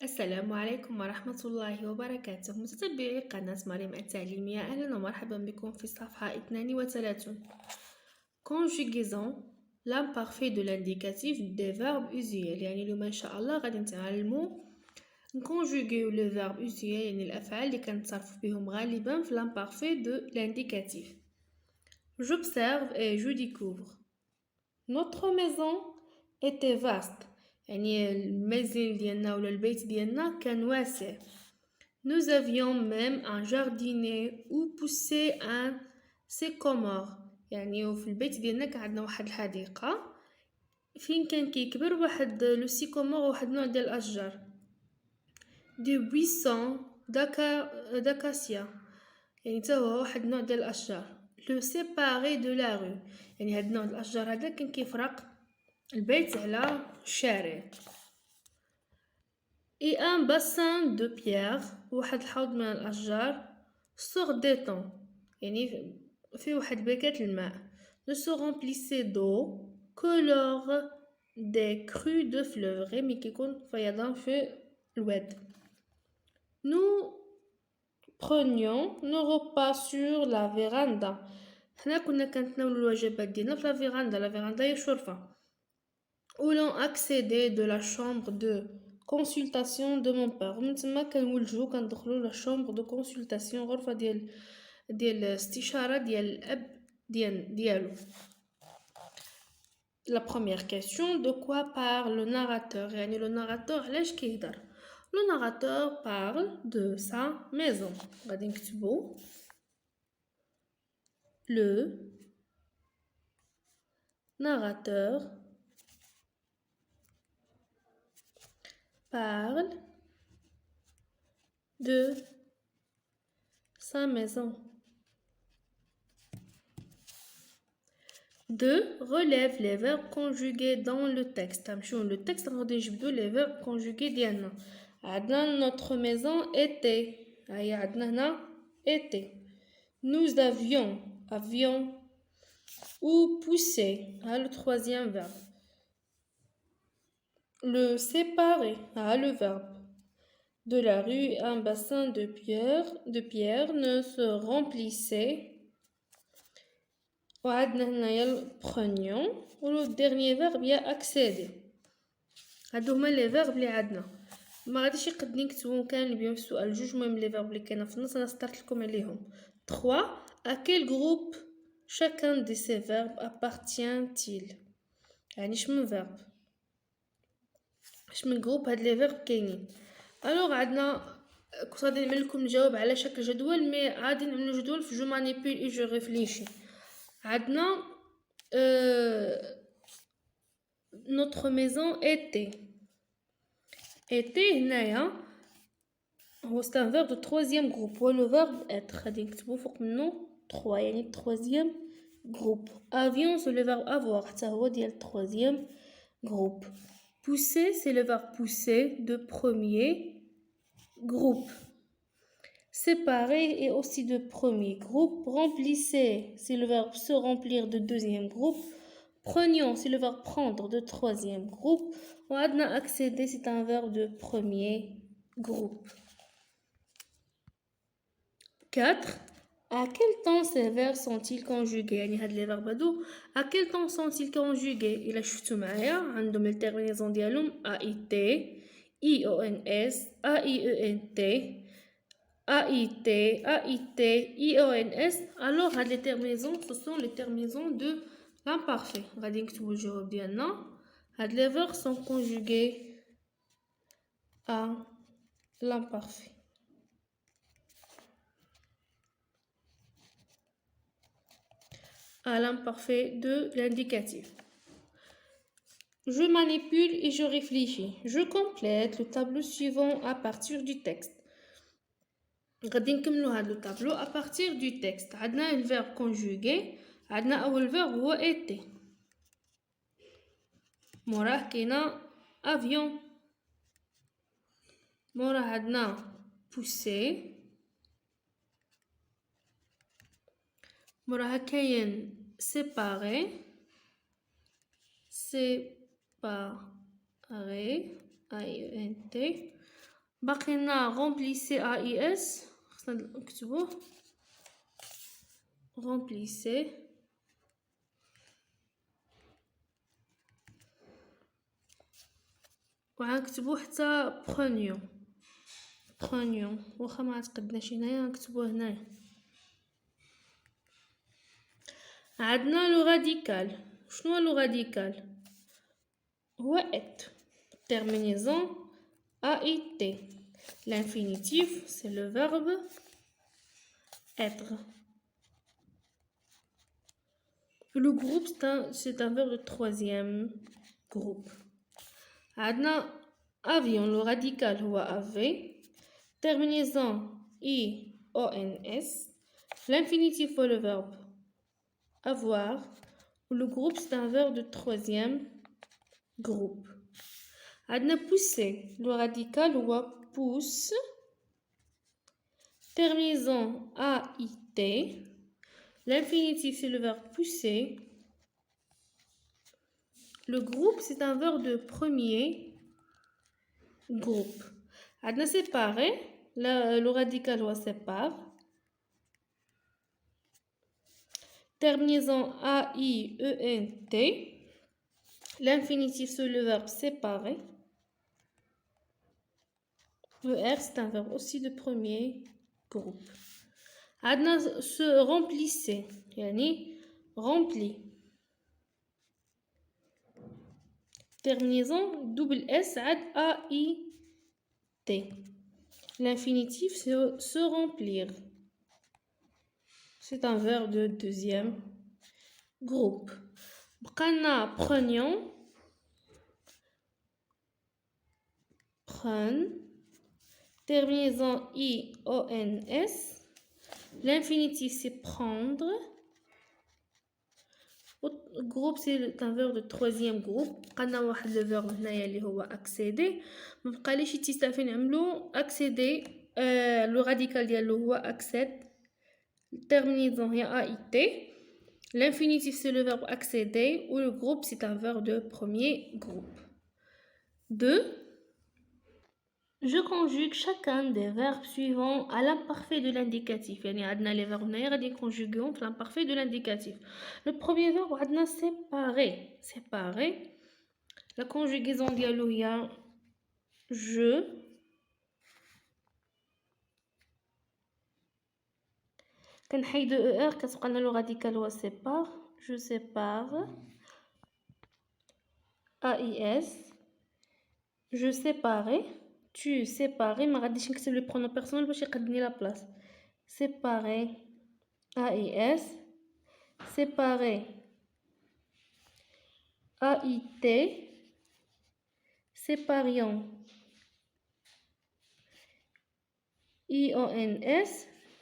السلام عليكم ورحمة الله وبركاته متتبعي قناة مريم التعليمية، أهلا ومرحبا بكم في الصفحة 32. Conjugaison l'imparfait de l'indicatif des verbes usuels. يعني اليوم إن شاء الله غادي نتعلمو نكونجوغيو لو verbe usuel، يعني الأفعال اللي كنتصرفو بهم غالبا في l'imparfait de l'indicatif. J'observe et je découvre. Notre maison était vaste. يعني المنزل ديالنا ولا البيت ديالنا كان واسع. Nous avions même un jardinet où poussait un sycomore. يعني وفي البيت ديالنا كان عندنا واحد الحديقة فين كان كيكبر واحد لو سيكومور، واحد نوع ديال الأشجار. دو بويسون داكاسيا، يعني تا هو واحد نوع ديال الأشجار. لو سيباري دو لا رو، يعني هاد النوع ديال الأشجار هذا كان كيفرق البيت على الشارع. et un bassin de pierre، واحد الحوض من الأشجار. sur d'étang، يعني في واحد بركة الماء. ne se remplissait d'eau que lors des crues de fleuve، غير ملي كيكون فيضان في الواد. nous prenions nos repas sur la véranda، حنا كنا كنتناولو الوجبات ديالنا في لا فيراندا. لا فيراندا هي الشرفة. où l'on accédait de la chambre de consultation de mon père، ومن تما كنولجو كندخلو لا chambre de consultation، غرفة ديال الاستشارة ديال الأب ديالو. La première question: de quoi parle le narrateur؟ يعني le narrateur علاش كيهضر؟ Le narrateur parle de sa maison. غادي نكتبو le narrateur parle de sa maison. De relève les verbes conjugués dans le texte. Le texte غادي نجبدو les verbes conjugués ديالنا. عندنا notre maison était، هي عندنا هنا était. Nous avions ou pousser، ها le troisième verbe. Le séparer، ها le verbe. De la rue, un bassin de pierre ne se remplissait. وعندنا هنايا prenions، و le dernier verbe هي accéder. هادو هما لي فيرب اللي عندنا. ما غاديش يقد نكتبهم كامل بهم في السؤال، جوج مهم لي فيرب اللي كاينه في النص انا اخترت لكم عليهم. 3 à quel groupe chacun de ces verbes appartient-il؟ يعني شمن فيرب، شمن جروب هاد لي فيرب كاينين. الوغ عندنا كنت غادي نعمل لكم نجاوب على شكل جدول، مي غادي نعملو جدول في جو مانيبيل اي جو ريفليشي. عندنا notre maison était هنايا هو c'est un verbe de troisième groupe، هو le verbe être. غادي نكتبو فوق منو 3، يعني troisième groupe. avion c'est le verbe avoir، حتى هو ديال troisième groupe. pousser c'est le verbe pousser de premier groupe. Séparer est aussi de premier groupe. Remplissez, c'est le verbe se remplir de deuxième groupe. Prenions, c'est le verbe prendre de troisième groupe. Adna accéder, c'est un verbe de premier groupe. 4. À quel temps ces verbes sont-ils conjugués؟ يعني هاد les verbes هادو à quel temps sont-ils conjugués؟ إلا شفتو معايا عندهم الترمينيزون ديالهم AIT IONS AIENT AIT, AIT, IONS. Alors, les terminaisons, ce sont les terminaisons de l'imparfait. غادي نكتبو الجواب ديالنا. هاد les verbes sont conjugués à l'imparfait. À l'imparfait de l'indicatif. Je manipule et je réfléchis. Je complète le tableau suivant à partir du texte. غادي نكملو هاد لو طابلو à partir du texte. عندنا الفيرب كونجوغي، عندنا اول فيرب هو ايتي، موراه كاينه افيون، موراه عندنا بوسي، موراها كاين سيباري اي ان تي، باقي لنا remplissez AIS خصنا نكتبوه remplissez وغنكتبو حتى prenions واخا ما عتقدناش هنايا غنكتبوه هنايا. عندنا لو راديكال. شنو هو لو راديكال؟ هو être. Terminaison AIT. L'infinitif c'est le verbe être. Le groupe c'est un verbe de troisième groupe. عندنا avion. Le radical هو avait. Terminaison IONS. L'infinitif c'est le verbe avoir. Le groupe c'est un verbe de troisième groupe. عندنا pousser. Le radical هو pousse. Terminaison AIT. L'infinitif c'est le verbe pousser. Le groupe c'est un verbe de premier groupe. عندنا séparer. Le radical هو sépare. Terminaison AIENT. L'infinitif c'est le verbe séparer. Le R c'est un verbe aussi de premier groupe. عندنا se remplissez يعني rempli. Terminaison double S عاد AIT. L'infinitif c'est se remplir. C'est un verbe de deuxième groupe. بقالنا prenions. Prenne. Terminaison IONS. L'infinitif c'est prendre. Groupe c'est un verbe de troisième groupe. قلنا واحد le verbe هنايا اللي هو accéder. ما بقاليش يتيستافي نعملو accéder. le radical ديالو هو accède. Terminaison هي AIT. L'infinitif c'est le verbe accéder ou le groupe c'est un verbe de premier groupe. 2. Je conjugue chacun des verbes suivants à l'imparfait de l'indicatif. يعني عندنا les verbes هنايا غادي نكونجوغيهم في l'imparfait de l'indicatif. Le premier verbe عندنا séparer. La conjugaison ديالو هي je. كنحيدو ER كتبقى لنا لو راديكال هو sépare. Je sépare. AIS. Je séparais. Tu séparais. ما غاديش نكتب لي pronom personnel باش يقدني لا بلاص. Séparer. AIS. Séparer. AIT. Séparions. IONS.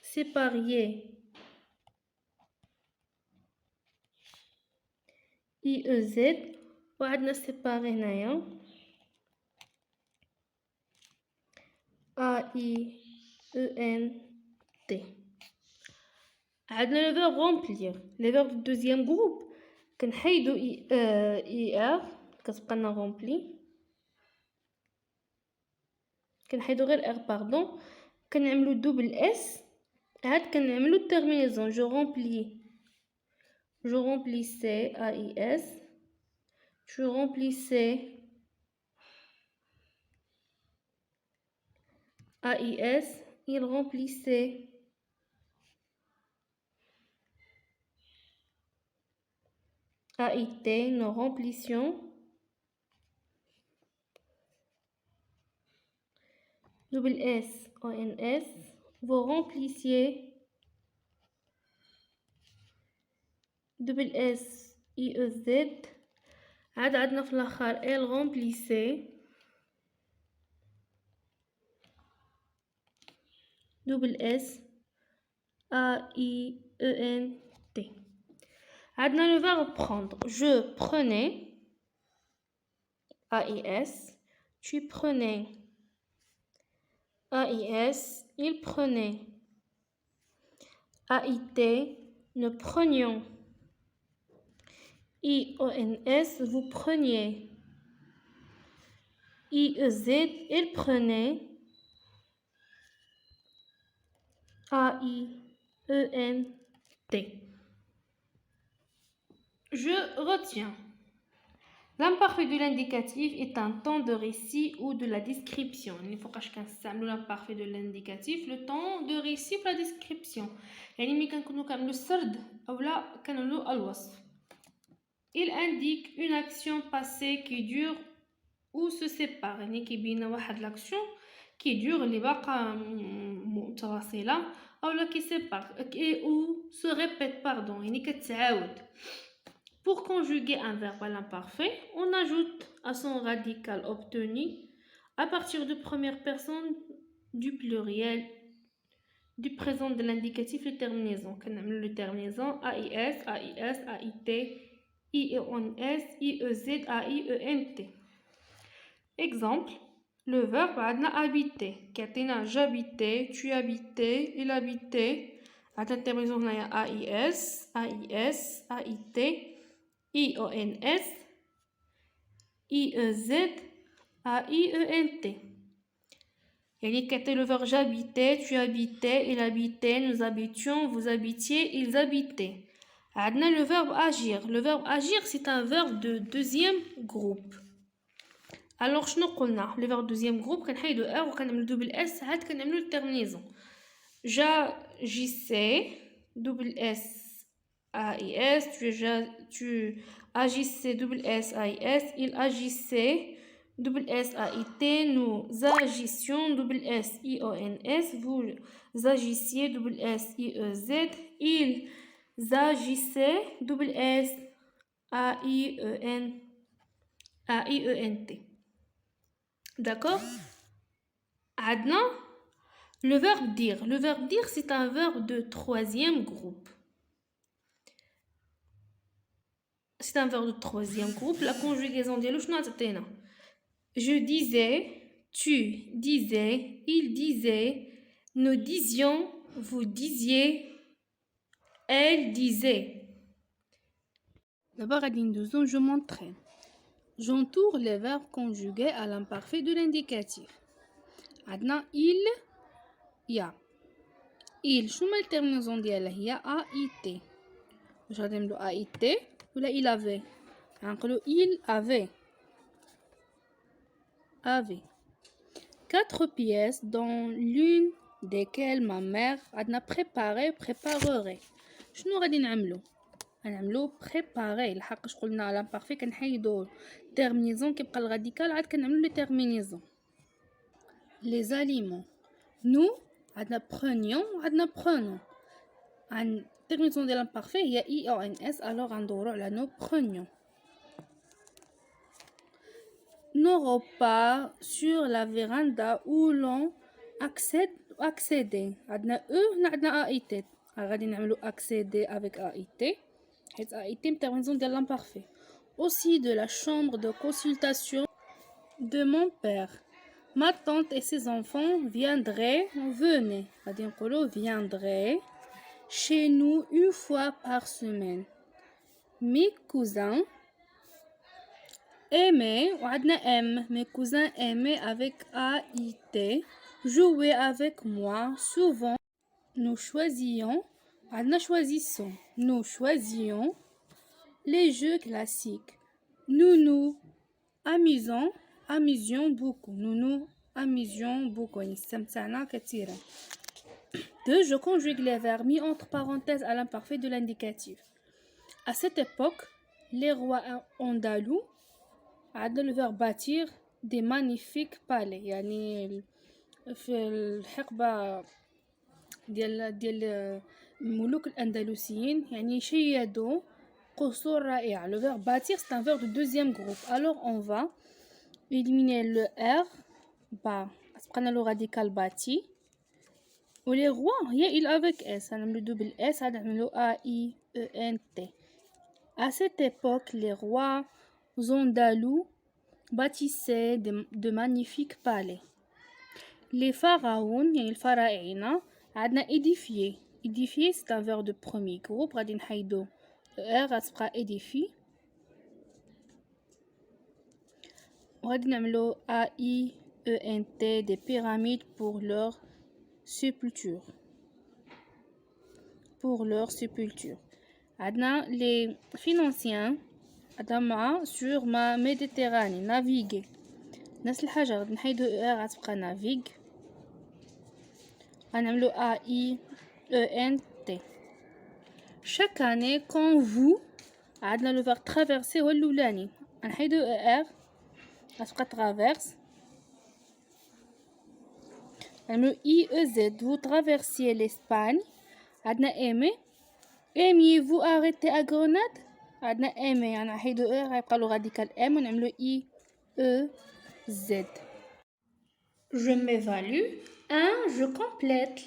Séparier. IEZ. وعندنا séparer هنايا AIENT. عندنا le verbe remplir. Les verbes du deuxième groupe كنحيدو IR كتبقى لنا rempli. كنحيدو غير R pardon. كنعملو double S. عاد كنعملو terminaison. Je remplissais AIS. Je remplissais AIS. Il remplissait AIT. Nous remplissions. Double S ONS. Vous remplissiez. double S IEZ. عاد عندنا في الاخر elle remplissait. double S AIENT. عندنا le verbe prendre. Je prenais. AIS. Tu prenais. AIS. Il prenait. AIT. Nous prenions. IONS. Vous preniez. IEZ. Il prenait. A-I-E-N-T. Je retiens. L'imparfait de l'indicatif est un temps de récit ou de la description. Il faut que l'imparfait de l'indicatif, le temps de récit ou la description. Il indique une action passée qui dure ou se sépare. L'action qui dure اللي باقا متواصلة أو qui sépare ou se répète pardon يعني كتعاود. Pour conjuguer un verbe à l'imparfait, on ajoute à son radical obtenu à partir de première personne du pluriel du présent de l'indicatif les terminaisons. Le terminaison AIS, AIS, AIT, IEONS, IEZ, AIENT. Exemple, le verbe عندنا habiter. كيعطينا j'habitais, tu habitais, il habitait. عندنا الترميزون هنايا AIS, AIS, AIT, IONS, IEZ, AIENT. يعني كيعطي le verbe j'habitais, tu habitais, il habitait, nous habitions, vous habitiez, ils habitaient. عندنا le verbe agir. Le verbe agir, c'est un verbe de deuxième groupe. Alors شنو قلنا le verbe deuxième groupe كنحيدو ار وكنعملو double s ساعات كنعملو الترمينيزون. j'agissais double s AIS, tu agissais double s AIS, il agissait double s AIT, nous agissions double s IONS, vous agissiez double s IEZ, ils agissaient double s AIENT. D'accord? Adna, le verbe dire. Le verbe dire, c'est un verbe de troisième groupe. C'est un verbe de troisième groupe. La conjugaison de l'ouchna. Je disais, tu disais, il disait, nous disions, vous disiez, elle disait. D'abord, je m'entraîne. J'entoure les verbes conjugués à l'imparfait de l'indicatif. عندنا il يا il شنو هما الترمينزون ديالها هي AIT. واش غادي نعملو AIT ولا il avait غنقولو il avait 4 pièces dans l'une desquelles ma mère عندنا préparerait. شنو غادي نعملو غنعملو préparer لحقاش قلنا لامبارفي كنحيدو terminaison كيبقى الراديكال عاد كنعملو لي terminaison. Les aliments. Nous عندنا prenions عندنا prenons. عن terminaison de l'imparfait هي IONS alors غندورو على nous prenions. Nos repas sur la véranda où l'on accéder. عندنا عندنا AIT. غادي نعملو accéder avec AIT. حيت AIT terminaison de l'imparfait. Aussi de la chambre de consultation de mon père. Ma tante et ses enfants venaient chez nous une fois par semaine. Mes cousins aimaient, mes cousins aimaient avec AIT, jouer avec moi. Souvent, nous choisissions les jeux classiques. Nous nous amusions beaucoup. Deux, je conjugue les verbes mis entre parenthèses à l'imparfait de l'indicatif. À cette époque, les rois andalous عندنا le verbe bâtir des magnifiques palais. يعني في الحقبة ديال الملوك الأندلسيين يعني شيدوا قصور رائعة. Le verbe bâtir c'est un verbe de deuxième groupe. Alors on va éliminer le R بقى le radical bâti. و les rois هي il avec S غنعملو double S غنعملو AIENT. À cette époque les rois andalous bâtissaient de magnifiques palais. Les pharaons يعني الفراعنة عندنا édifier c'est un verbe de premier groupe غادي نحيدو R غتبقى édifie وغادي نعملو AIENT des pyramides pour leur sépulture. pour leur sépulture. عندنا les financiers عندنا sur ma Méditerranée naviguer. نفس الحاجة غادي نحيدو غتبقى navigue. غنعملو AIENT. Chaque année quand vous عندنا le verbe traverser هو الأولاني غنحيدو غتبقى traverse. غنعملو IEZ vous traversiez l'Espagne. عندنا aimer. Aimiez-vous arrêter à Grenade. عندنا aimer غنحيدو غيبقى له radical M ونعملو IEZ. Je m'évalue. 1. Je complète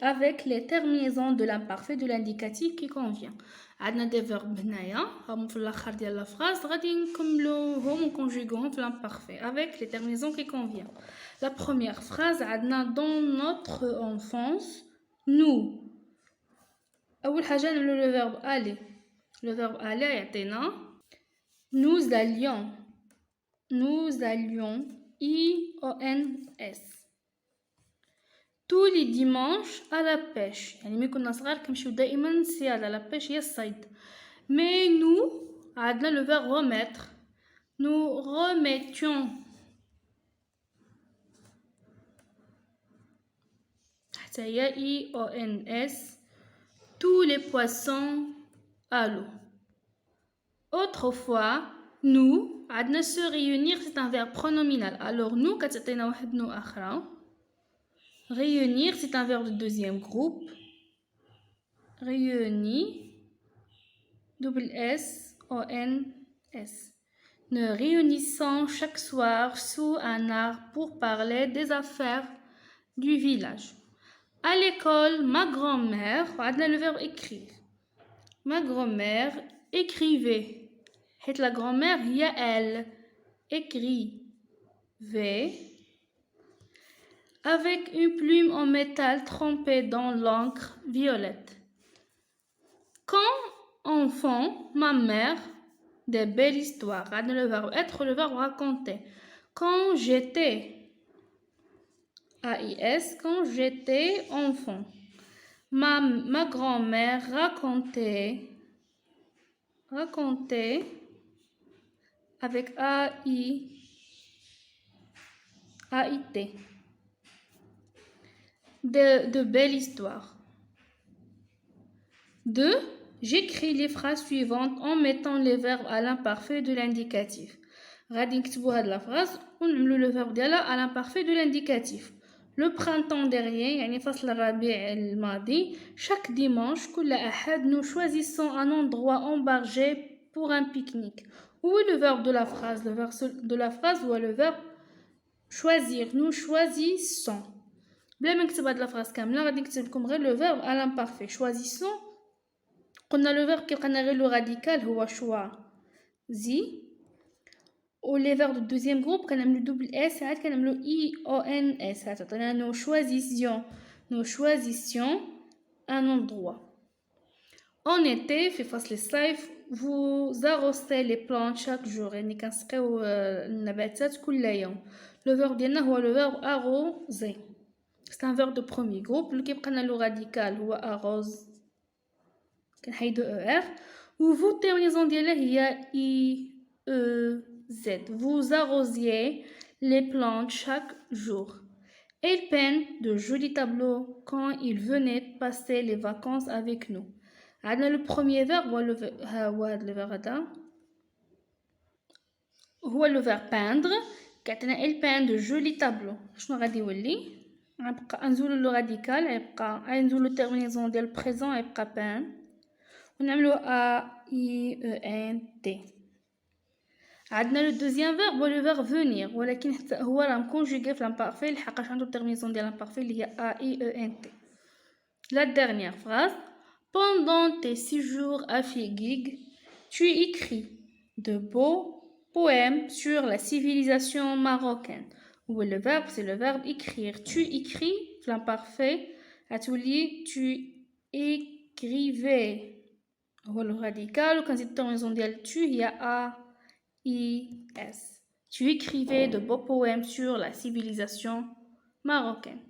avec les terminaisons de l'imparfait de l'indicatif qui convient. عندنا des verbes هنايا راهم في الاخر ديال لا phrase غادي نكملوهم ونكونجوغوهم في l'imparfait avec les terminaisons qui convient. La première phrase عندنا dans notre enfance nous. اول حاجه نعملو le verbe aller. Le verbe aller يعطينا nous allions IONS. Tous les dimanches à la pêche. يعني ملي كنا صغار كنمشيو دائما الصيادة. la pêche هي الصيد. Mais nous عندنا le verbe remettre. Nous remettions حتى هي IONS tous les poissons à l'eau. Autrefois nous عندنا se réunir c'est un verbe pronominal. Alors nous كتعطينا واحد nous أخرى. Réunir, c'est un verbe de deuxième groupe. Réunir, S-O-N-S. Nous réunissons chaque soir sous un arbre pour parler des affaires du village. À l'école, ma grand-mère, on a le verbe écrire. Ma grand-mère écrivait. La grand-mère, il y a elle. Écrivait. Avec une plume en métal trempée dans l'encre violette. Quand enfant, ma mère, des belles histoires. Le verbe être, le verbe raconter. Quand j'étais, AIS, quand j'étais enfant, ma grand-mère racontait avec AIT. De belles histoires. 2. J'écris les phrases suivantes en mettant les verbes à l'imparfait de l'indicatif. غادي نكتبوا هاد la phrase ونعملوا le verbe ديالها à l'imparfait de l'indicatif. Le printemps dernier يعني فصل الربيع الماضي. Chaque dimanche كل أحد nous choisissons un endroit embargé pour un pique-nique. Où est le verbe de la phrase? Le verbe de la phrase ou le verbe choisir. Nous choisissons. بلا ما نكتب هاد لا فراس كامله غادي نكتب لكم غير لو فيرب على لامبارفي. شوازيسون قلنا لو فيرب كيبقى لنا غير لو راديكال هو شوازي. و لي فيرب دو دوزيام جروب كنعملو دوبل اس عاد كنعملو IONS. عاد عطينا نو choisissions un endroit. En été في فصل الصيف vous arrosez les plantes chaque jour. يعني كنسقيو النباتات كل يوم. لو فيرب ديالنا هو لو فيرب arroser. C'est un verbe de premier groupe. Le qui prend le radical ou arrose. كنحيدو ER. Ou vous terminaison ديالها هي IEZ. Vous arrosiez les plantes chaque jour. Elle peint de jolis tableaux quand il venait passer les vacances avec nous. عندنا le premier verbe هو le verbe هذا هو le verbe peindre. كيعطينا elle peint de jolis tableaux. شنو غادي يولي؟ غنبقى نزولو لو راديكال غيبقى نزولو التيرمينيزون ديال البريزون غيبقى بان ونعملو AIENT. عندنا لو دوزيام فيرب هو لو فيرب فونير ولكن حتى هو راه مكونجوغي في لامبارفي لحقاش عندو التيرمينيزون ديال لامبارفي اللي هي AIENT. La dernière phrase. Pendant tes 6 jours à Figuig, tu écris de beaux poèmes sur la civilisation marocaine. Où le verbe, c'est le verbe écrire. Tu écris, l'imparfait. Atelier, tu écrivais. Ou le radical, quand c'est terminaison de tu, il y a AIS. Tu écrivais de beaux poèmes sur la civilisation marocaine.